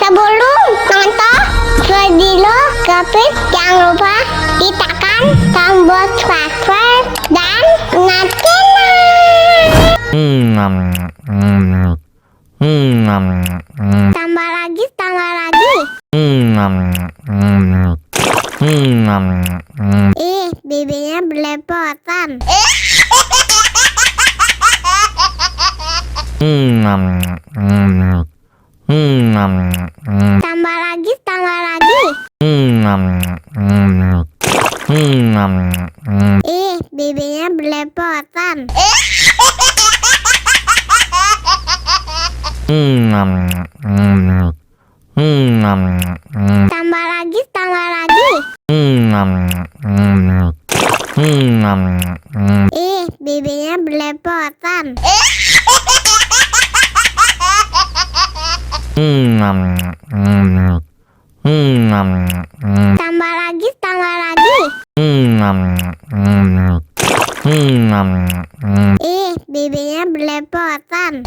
Sebelum nonton video Gapit, jangan lupa tekan tombol subscribe dan nyalakan. Tambah lagi. Bibirnya belepotan. Tambah lagi. Bibirnya belepotan. Tambah lagi. Bibirnya belepotan. Tambah lagi. Bibirnya belepotan.